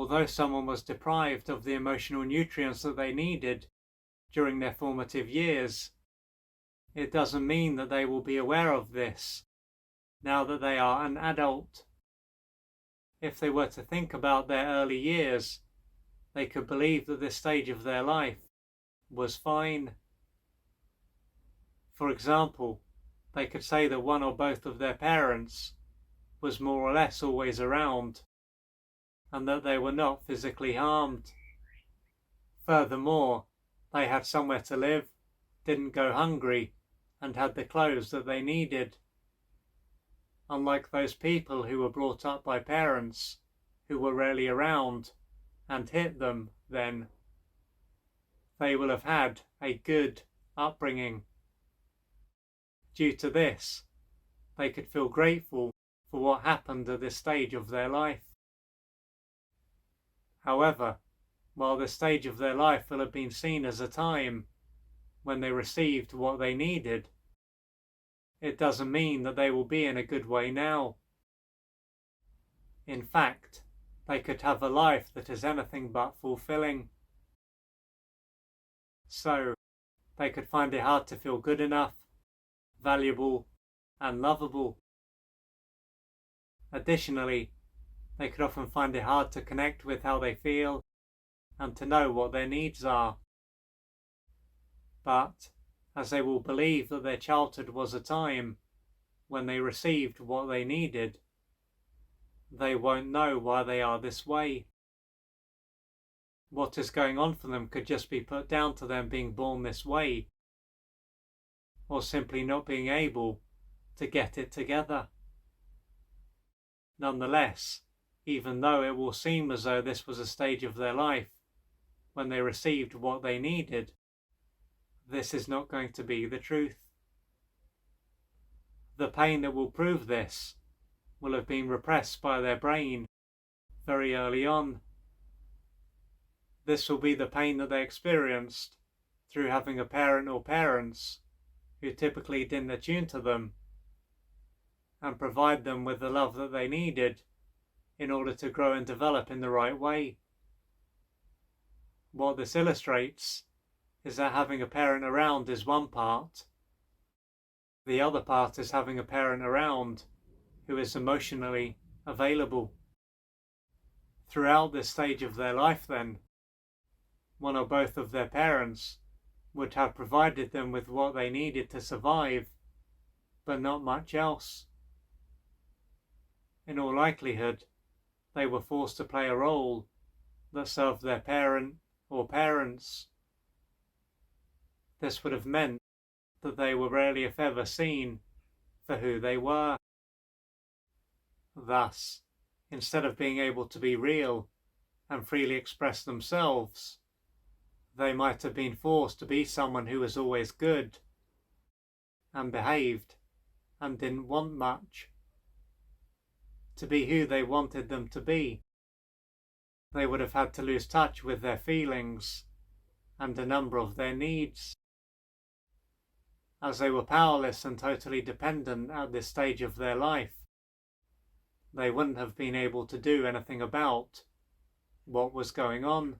although someone was deprived of the emotional nutrients that they needed during their formative years, it doesn't mean that they will be aware of this now that they are an adult. If they were to think about their early years, they could believe that this stage of their life was fine. For example, they could say that one or both of their parents was more or less always around, and that they were not physically harmed. Furthermore, they had somewhere to live, didn't go hungry, and had the clothes that they needed. Unlike those people who were brought up by parents who were rarely around and hit them then, they will have had a good upbringing. Due to this, they could feel grateful for what happened at this stage of their life. However, while this stage of their life will have been seen as a time when they received what they needed, it doesn't mean that they will be in a good way now. In fact, they could have a life that is anything but fulfilling. So, they could find it hard to feel good enough, valuable, and lovable. Additionally, they could often find it hard to connect with how they feel and to know what their needs are. But, as they will believe that their childhood was a time when they received what they needed, they won't know why they are this way. What is going on for them could just be put down to them being born this way, or simply not being able to get it together. Nonetheless, even though it will seem as though this was a stage of their life when they received what they needed, this is not going to be the truth. The pain that will prove this will have been repressed by their brain very early on. This will be the pain that they experienced through having a parent or parents who typically didn't attune to them and provide them with the love that they needed in order to grow and develop in the right way. What this illustrates is that having a parent around is one part. The other part is having a parent around who is emotionally available. Throughout this stage of their life then, one or both of their parents would have provided them with what they needed to survive, but not much else. In all likelihood, they were forced to play a role that served their parent or parents. This would have meant that they were rarely if ever seen for who they were. Thus, instead of being able to be real and freely express themselves, they might have been forced to be someone who was always good and behaved and didn't want much. To be who they wanted them to be, they would have had to lose touch with their feelings and a number of their needs. As they were powerless and totally dependent at this stage of their life, they wouldn't have been able to do anything about what was going on.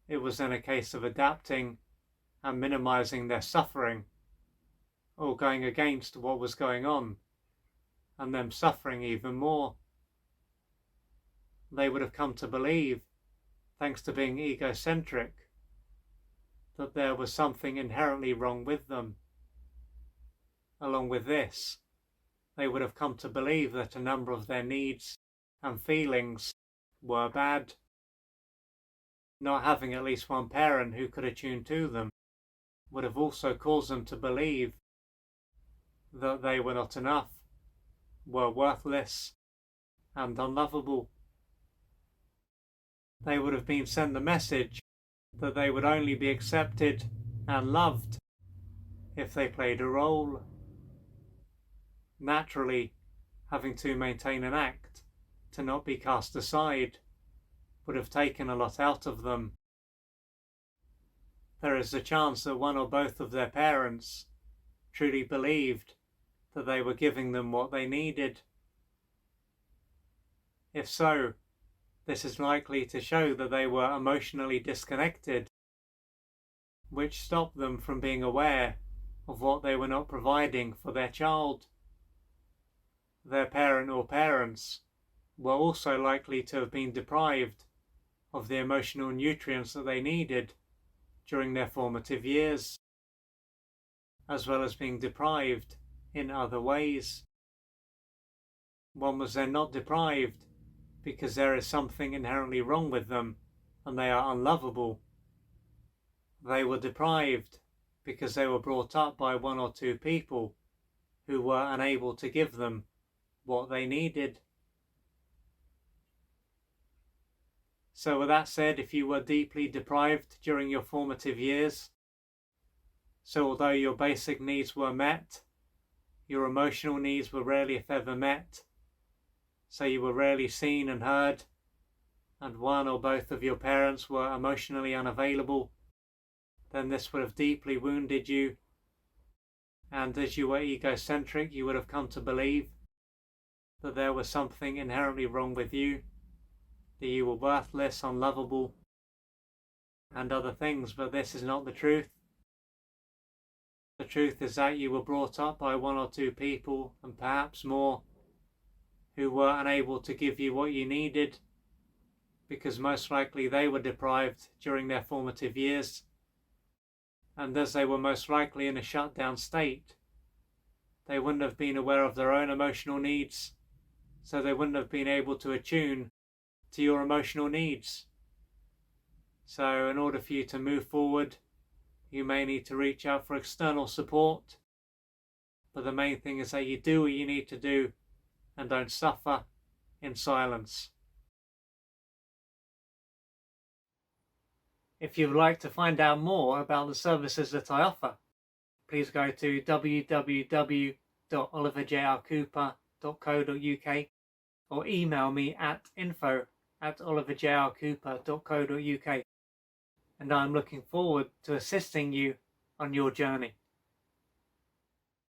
It was then a case of adapting and minimizing their suffering, or going against what was going on, and them suffering even more. They would have come to believe, thanks to being egocentric, that there was something inherently wrong with them. Along with this, they would have come to believe that a number of their needs and feelings were bad. Not having at least one parent who could attune to them would have also caused them to believe that they were not enough, were worthless, and unlovable. They would have been sent the message that they would only be accepted and loved if they played a role. Naturally, having to maintain an act to not be cast aside would have taken a lot out of them. There is a chance that one or both of their parents truly believed that they were giving them what they needed. If so, this is likely to show that they were emotionally disconnected, which stopped them from being aware of what they were not providing for their child. Their parent or parents were also likely to have been deprived of the emotional nutrients that they needed during their formative years, as well as being deprived in other ways. One was then not deprived because there is something inherently wrong with them and they are unlovable. They were deprived because they were brought up by one or two people who were unable to give them what they needed. So with that said, if you were deeply deprived during your formative years, so although your basic needs were met, your emotional needs were rarely if ever met, so you were rarely seen and heard, and one or both of your parents were emotionally unavailable, then this would have deeply wounded you, and as you were egocentric, you would have come to believe that there was something inherently wrong with you, that you were worthless, unlovable, and other things, but this is not the truth. The truth is that you were brought up by one or two people, and perhaps more, who were unable to give you what you needed, because most likely they were deprived during their formative years, and as they were most likely in a shut-down state, they wouldn't have been aware of their own emotional needs, so they wouldn't have been able to attune to your emotional needs. So in order for you to move forward, you may need to reach out for external support, but the main thing is that you do what you need to do and don't suffer in silence. If you'd like to find out more about the services that I offer, please go to www.oliverjrcooper.co.uk or email me at info@oliverjrcooper.co.uk, and I'm looking forward to assisting you on your journey.